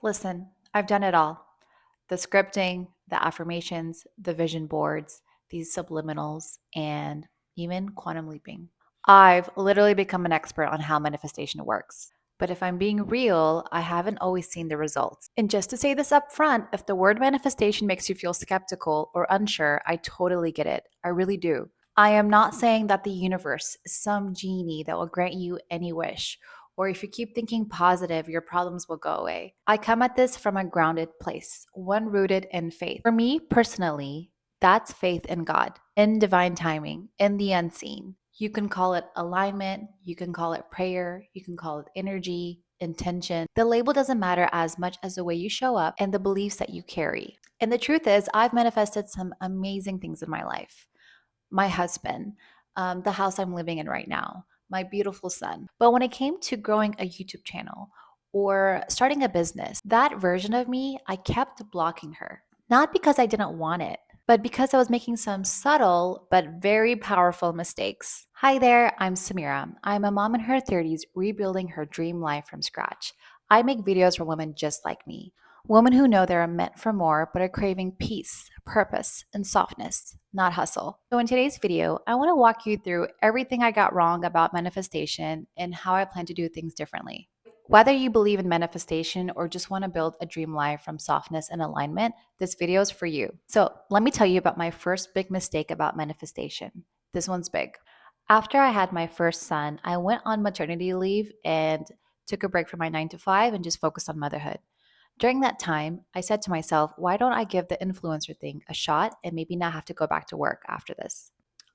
Listen, I've done it all. The scripting, the affirmations, the vision boards, these subliminals, and even quantum leaping. I've literally become an expert on how manifestation works. But if I'm being real, I haven't always seen the results. And just to say this up front, if the word manifestation makes you feel skeptical or unsure, I totally get it. I really do. I am not saying that the universe is some genie that will grant you any wish, or if you keep thinking positive, your problems will go away. I come at this from a grounded place, one rooted in faith. For me personally, that's faith in God, in divine timing, in the unseen. You can call it alignment, you can call it prayer, you can call it energy, intention. The label doesn't matter as much as the way you show up and the beliefs that you carry. And the truth is, I've manifested some amazing things in my life. My husband, the house I'm living in right now, my beautiful son. But when it came to growing a YouTube channel or starting a business, that version of me, I kept blocking her. Not because I didn't want it, but because I was making some subtle but very powerful mistakes. Hi there, I'm Samira. I'm a mom in her 30s rebuilding her dream life from scratch. I make videos for women just like me. Women who know they're meant for more but are craving peace, purpose, and softness, not hustle. So, in today's video, I want to walk you through everything I got wrong about manifestation and how I plan to do things differently. Whether you believe in manifestation or just want to build a dream life from softness and alignment, this video is for you. So, let me tell you about my first big mistake about manifestation. This one's big. After I had my first son, I went on maternity leave and took a break from my 9 to 5 and just focused on motherhood. During that time, I said to myself, why don't I give the influencer thing a shot and maybe not have to go back to work after this?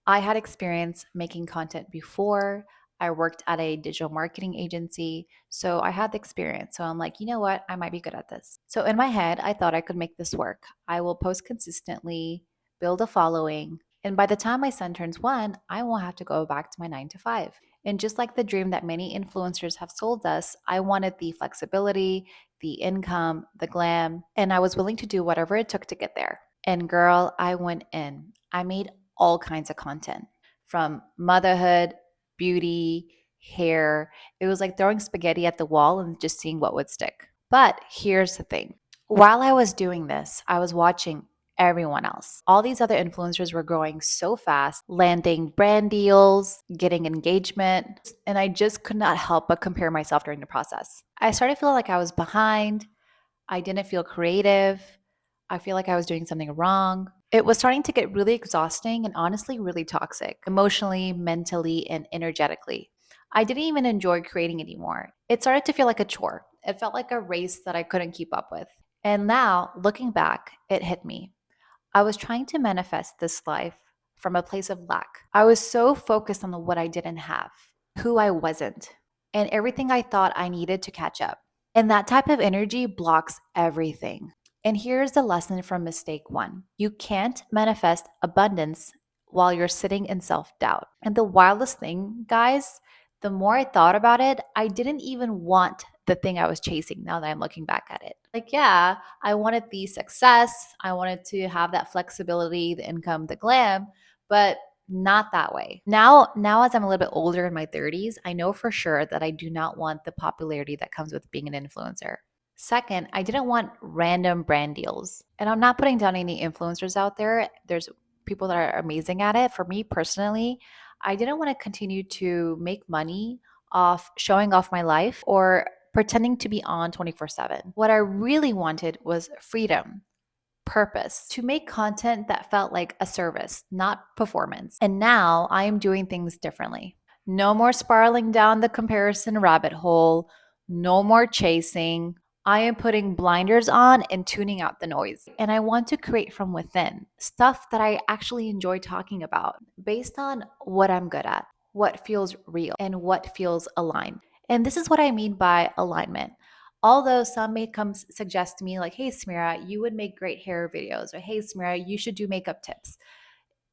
I had experience making content before. I worked at a digital marketing agency, so I had the experience. So I'm like, you know what? I might be good at this. So in my head, I thought I could make this work. I will post consistently, build a following, and by the time my son turns 1, I won't have to go back to my 9 to 5. And just like the dream that many influencers have sold us, I wanted the flexibility, the income, the glam, and I was willing to do whatever it took to get there. And girl, I went in. I made all kinds of content from motherhood, beauty, hair. It was like throwing spaghetti at the wall and just seeing what would stick. But here's the thing, while I was doing this, I was watching everyone else. All these other influencers were growing so fast, landing brand deals, getting engagement, and I just could not help but compare myself during the process. I started feeling like I was behind. I didn't feel creative. I feel like I was doing something wrong. It was starting to get really exhausting and honestly really toxic, emotionally, mentally, and energetically. I didn't even enjoy creating anymore. It started to feel like a chore. It felt like a race that I couldn't keep up with. And now, looking back, it hit me. I was trying to manifest this life from a place of lack. I was so focused on what I didn't have, who I wasn't, and everything I thought I needed to catch up. And that type of energy blocks everything. And here's the lesson from mistake 1: you can't manifest abundance while you're sitting in self doubt. And the wildest thing, guys, the more I thought about it, I didn't even want the thing I was chasing now that I'm looking back at it. Like, yeah, I wanted the success, I wanted to have that flexibility, the income, the glam, but not that way. Now as I'm a little bit older in my 30s, I know for sure that I do not want the popularity that comes with being an influencer. Second, I didn't want random brand deals. And I'm not putting down any influencers out there. There's people that are amazing at it. For me personally, I didn't want to continue to make money off showing off my life or pretending to be on 24/7. What I really wanted was freedom, purpose, to make content that felt like a service, not performance. And now I am doing things differently. No more spiraling down the comparison rabbit hole, no more chasing. I am putting blinders on and tuning out the noise. And I want to create from within stuff that I actually enjoy talking about based on what I'm good at, what feels real, and what feels aligned. And this is what I mean by alignment. Although some may come suggest to me, like, hey, Samira, you would make great hair videos, or hey, Samira, you should do makeup tips.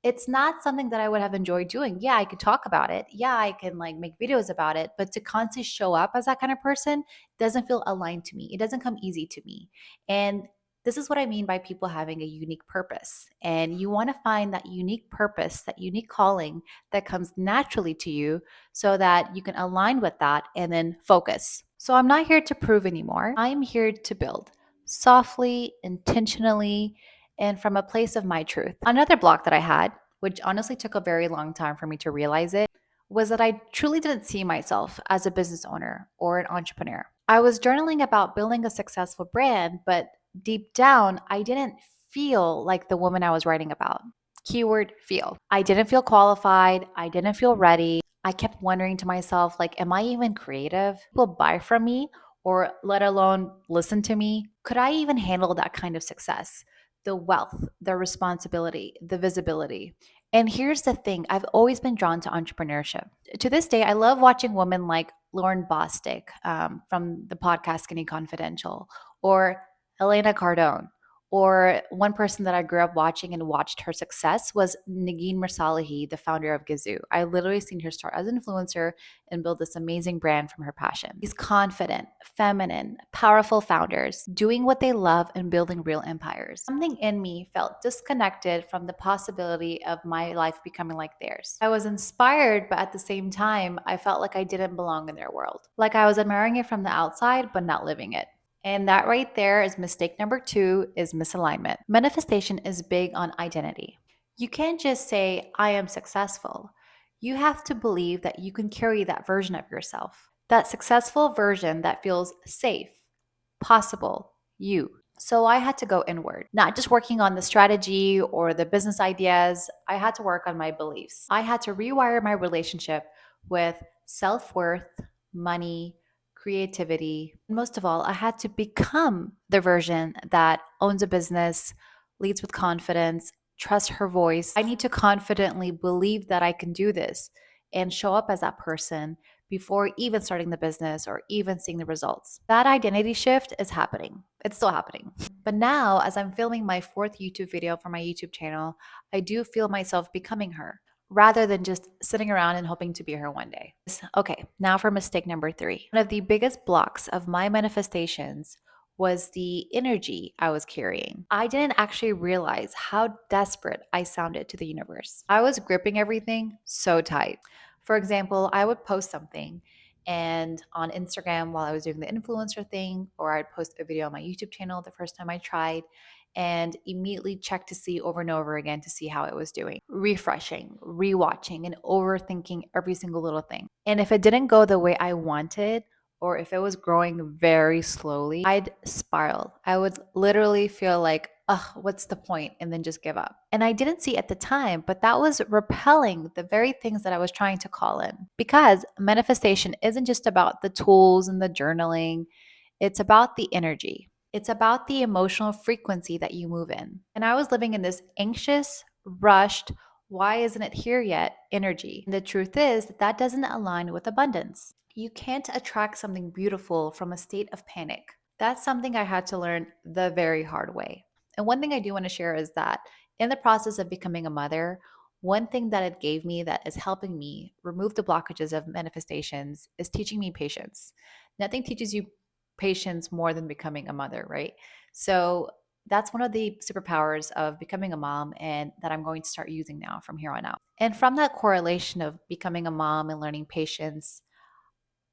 It's not something that I would have enjoyed doing. Yeah, I could talk about it. Yeah, I can like make videos about it, but to constantly show up as that kind of person doesn't feel aligned to me. It doesn't come easy to me. And this is what I mean by people having a unique purpose. And you want to find that unique purpose, that unique calling that comes naturally to you so that you can align with that and then focus. So I'm not here to prove anymore. I'm here to build softly, intentionally, and from a place of my truth. Another block that I had, which honestly took a very long time for me to realize it, was that I truly didn't see myself as a business owner or an entrepreneur. I was journaling about building a successful brand, but deep down, I didn't feel like the woman I was writing about. Keyword feel. I didn't feel qualified. I didn't feel ready. I kept wondering to myself, like, am I even creative? People buy from me or let alone listen to me? Could I even handle that kind of success? The wealth, the responsibility, the visibility. And here's the thing, I've always been drawn to entrepreneurship. To this day, I love watching women like Lauren Bostic from the podcast Skinny Confidential, or Elena Cardone, or one person that I grew up watching and watched her success was Nagin Mursalihi, the founder of Gazoo. I literally seen her start as an influencer and build this amazing brand from her passion. These confident, feminine, powerful founders doing what they love and building real empires. Something in me felt disconnected from the possibility of my life becoming like theirs. I was inspired, but at the same time, I felt like I didn't belong in their world. Like I was admiring it from the outside, but not living it. And that right there is mistake number 2 is misalignment. Manifestation is big on identity. You can't just say, I am successful. You have to believe that you can carry that version of yourself, that successful version that feels safe, possible, you. So I had to go inward, not just working on the strategy or the business ideas. I had to work on my beliefs. I had to rewire my relationship with self worth, money, creativity. And most of all, I had to become the version that owns a business, leads with confidence, trusts her voice. I need to confidently believe that I can do this and show up as that person before even starting the business or even seeing the results. That identity shift is happening. It's still happening. But now, as I'm filming my 4th YouTube video for my YouTube channel, I do feel myself becoming her rather than just sitting around and hoping to be her one day. Okay, now for mistake number 3. One of the biggest blocks of my manifestations was the energy I was carrying. I didn't actually realize how desperate I sounded to the universe. I was gripping everything so tight. For example, I would post something and on Instagram while I was doing the influencer thing, or I'd post a video on my YouTube channel the first time I tried and immediately check to see over and over again to see how it was doing, refreshing, rewatching, and overthinking every single little thing. And if it didn't go the way I wanted, or if it was growing very slowly, I'd spiral. I would literally feel like, ugh, what's the point? And then just give up. And I didn't see at the time, but that was repelling the very things that I was trying to call in. Because manifestation isn't just about the tools and the journaling, it's about the energy. It's about the emotional frequency that you move in. And I was living in this anxious, rushed, why isn't it here yet energy. And the truth is that that doesn't align with abundance. You can't attract something beautiful from a state of panic. That's something I had to learn the very hard way. And one thing I do want to share is that in the process of becoming a mother, one thing that it gave me that is helping me remove the blockages of manifestations is teaching me patience. Nothing teaches you patience more than becoming a mother, right? So that's one of the superpowers of becoming a mom and that I'm going to start using now from here on out. And from that correlation of becoming a mom and learning patience,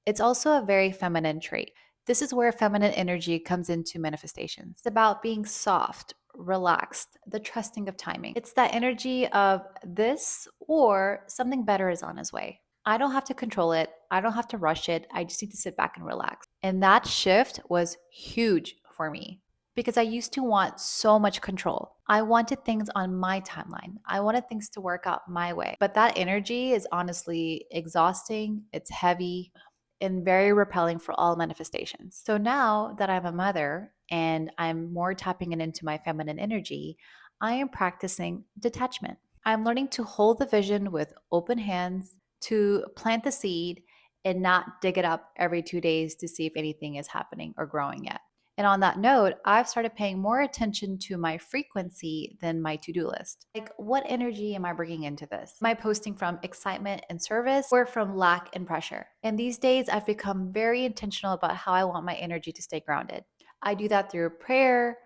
it's also a very feminine trait. This is where feminine energy comes into manifestations. It's about being soft, relaxed, the trusting of timing. It's that energy of this or something better is on its way. I don't have to control it. I don't have to rush it. I just need to sit back and relax. And that shift was huge for me because I used to want so much control. I wanted things on my timeline. I wanted things to work out my way. But that energy is honestly exhausting. It's heavy and very repelling for all manifestations. So now that I'm a mother and I'm more tapping into my feminine energy, I am practicing detachment. I'm learning to hold the vision with open hands, to plant the seed and not dig it up every 2 days to see if anything is happening or growing yet. And on that note, I've started paying more attention to my frequency than my to do list. Like, what energy am I bringing into this? Am I posting from excitement and service or from lack and pressure? And these days, I've become very intentional about how I want my energy to stay grounded. I do that through prayer,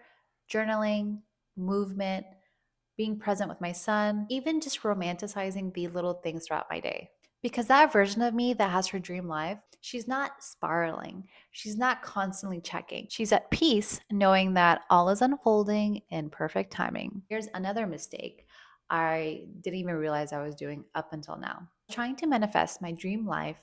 journaling, movement, being present with my son, even just romanticizing the little things throughout my day. Because that version of me that has her dream life, she's not spiraling. She's not constantly checking. She's at peace knowing that all is unfolding in perfect timing. Here's another mistake I didn't even realize I was doing up until now. Trying to manifest my dream life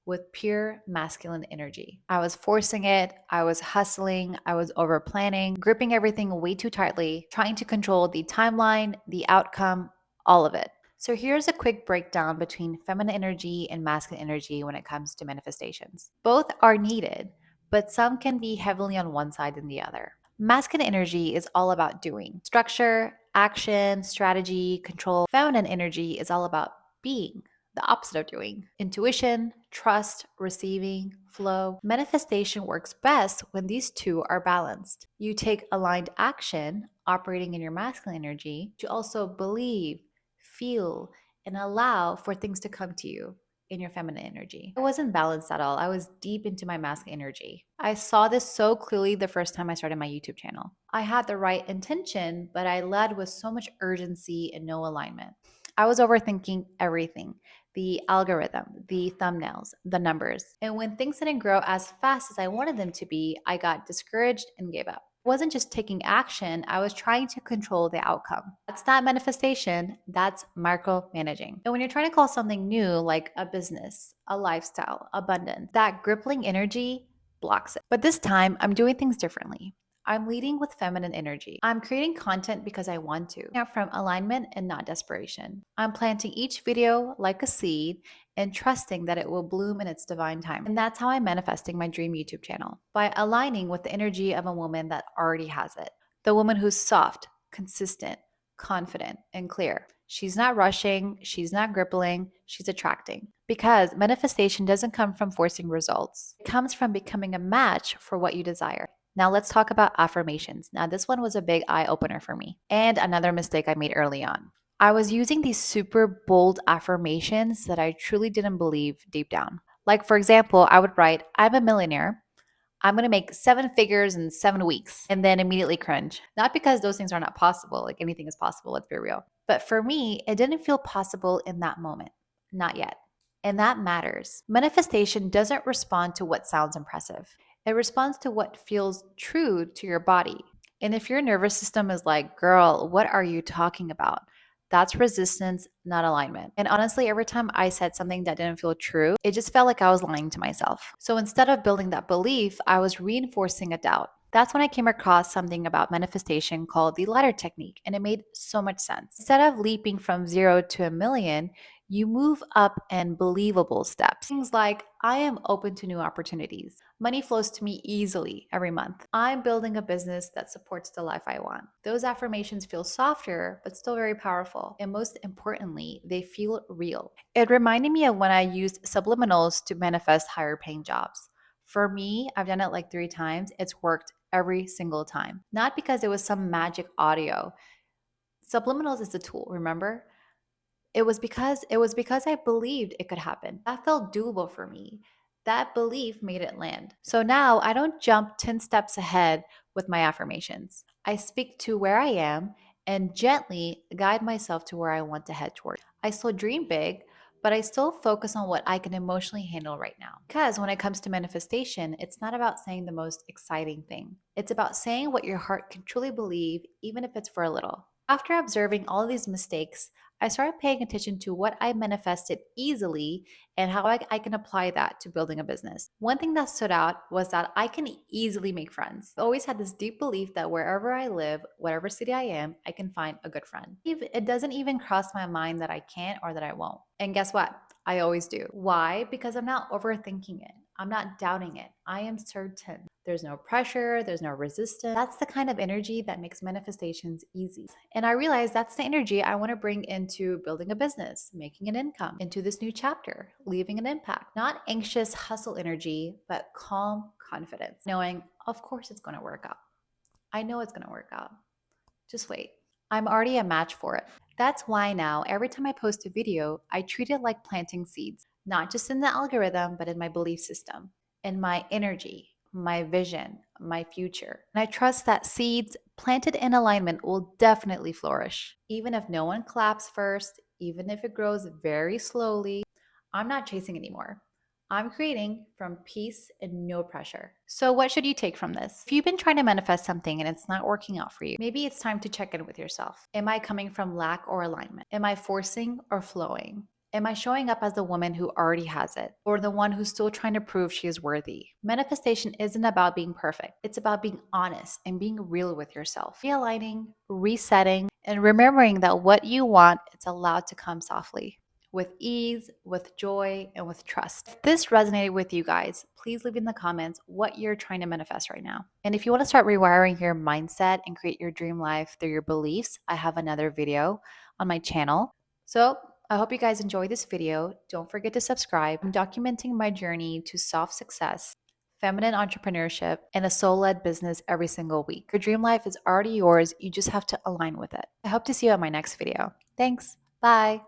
with pure masculine energy. I was forcing it, I was hustling, I was over planning, gripping everything way too tightly, trying to control the timeline, the outcome, all of it. So here's a quick breakdown between feminine energy and masculine energy when it comes to manifestations. Both are needed, but some can be heavily on one side than the other. Masculine energy is all about doing, structure, action, strategy, control. Feminine energy is all about being, the opposite of doing. Intuition, trust, receiving, flow. Manifestation works best when these two are balanced. You take aligned action, operating in your masculine energy, to also believe, feel, and allow for things to come to you in your feminine energy. I wasn't balanced at all. I was deep into my masculine energy. I saw this so clearly the first time I started my YouTube channel. I had the right intention, but I led with so much urgency and no alignment. I was overthinking everything, the algorithm, the thumbnails, the numbers. And when things didn't grow as fast as I wanted them to be, I got discouraged and gave up. I wasn't just taking action, I was trying to control the outcome. That's not manifestation, that's micromanaging. And when you're trying to call something new, like a business, a lifestyle, abundance, that gripping energy blocks it. But this time, I'm doing things differently. I'm leading with feminine energy. I'm creating content because I want to, out from alignment and not desperation. I'm planting each video like a seed and trusting that it will bloom in its divine time. And that's how I'm manifesting my dream YouTube channel, by aligning with the energy of a woman that already has it. The woman who's soft, consistent, confident, and clear. She's not rushing, she's not gripping, she's attracting. Because manifestation doesn't come from forcing results, it comes from becoming a match for what you desire. Now let's talk about affirmations. Now, this one was a big eye opener for me, and another mistake I made early on. I was using these super bold affirmations that I truly didn't believe deep down. Like, for example, I would write, I'm a millionaire. I'm going to make 7 figures in 7 weeks, and then immediately cringe. Not because those things are not possible, like anything is possible, let's be real. But for me, it didn't feel possible in that moment. Not yet. And that matters. Manifestation doesn't respond to what sounds impressive, it responds to what feels true to your body. And if your nervous system is like, girl, what are you talking about? That's resistance, not alignment. And honestly, every time I said something that didn't feel true, it just felt like I was lying to myself. So instead of building that belief, I was reinforcing a doubt. That's when I came across something about manifestation called the ladder technique, and it made so much sense. Instead of leaping from 0 to 1 million, you move up in believable steps. Things like, I am open to new opportunities. Money flows to me easily every month. I'm building a business that supports the life I want. Those affirmations feel softer, but still very powerful. And most importantly, they feel real. It reminded me of when I used subliminals to manifest higher paying jobs. For me, I've done it like 3 times. It's worked every single time. Not because it was some magic audio. Subliminals is a tool, remember? It was because I believed it could happen. That felt doable for me. That belief made it land. So now I don't jump 10 steps ahead with my affirmations. I speak to where I am and gently guide myself to where I want to head toward. I still dream big, but I still focus on what I can emotionally handle right now. Because when it comes to manifestation, it's not about saying the most exciting thing. It's about saying what your heart can truly believe, even if it's for a little. After observing all these mistakes, I started paying attention to what I manifested easily and how I can apply that to building a business. One thing that stood out was that I can easily make friends. I always had this deep belief that wherever I live, whatever city I am, I can find a good friend. It doesn't even cross my mind that I can't or that I won't. And guess what? I always do. Why? Because I'm not overthinking it. I'm not doubting it. I am certain. There's no pressure, there's no resistance. That's the kind of energy that makes manifestations easy. And I realized that's the energy I want to bring into building a business, making an income, into this new chapter, leaving an impact. Not anxious hustle energy, but calm confidence, knowing, of course, it's going to work out. I know it's going to work out. Just wait. I'm already a match for it. That's why now, every time I post a video, I treat it like planting seeds, not just in the algorithm, but in my belief system, in my energy, my vision, my future. And I trust that seeds planted in alignment will definitely flourish. Even if no one claps first, even if it grows very slowly, I'm not chasing anymore. I'm creating from peace and no pressure. So, what should you take from this? If you've been trying to manifest something and it's not working out for you, maybe it's time to check in with yourself. Am I coming from lack or alignment? Am I forcing or flowing? Am I showing up as the woman who already has it or the one who's still trying to prove she is worthy? Manifestation isn't about being perfect, it's about being honest and being real with yourself. Realigning, resetting, and remembering that what you want, it's allowed to come softly with ease, with joy, and with trust. If this resonated with you guys, please leave in the comments what you're trying to manifest right now. And if you want to start rewiring your mindset and create your dream life through your beliefs, I have another video on my channel. So I hope you guys enjoyed this video. Don't forget to subscribe. I'm documenting my journey to soft success, feminine entrepreneurship, and a soul-led business every single week. Your dream life is already yours. You just have to align with it. I hope to see you on my next video. Thanks. Bye.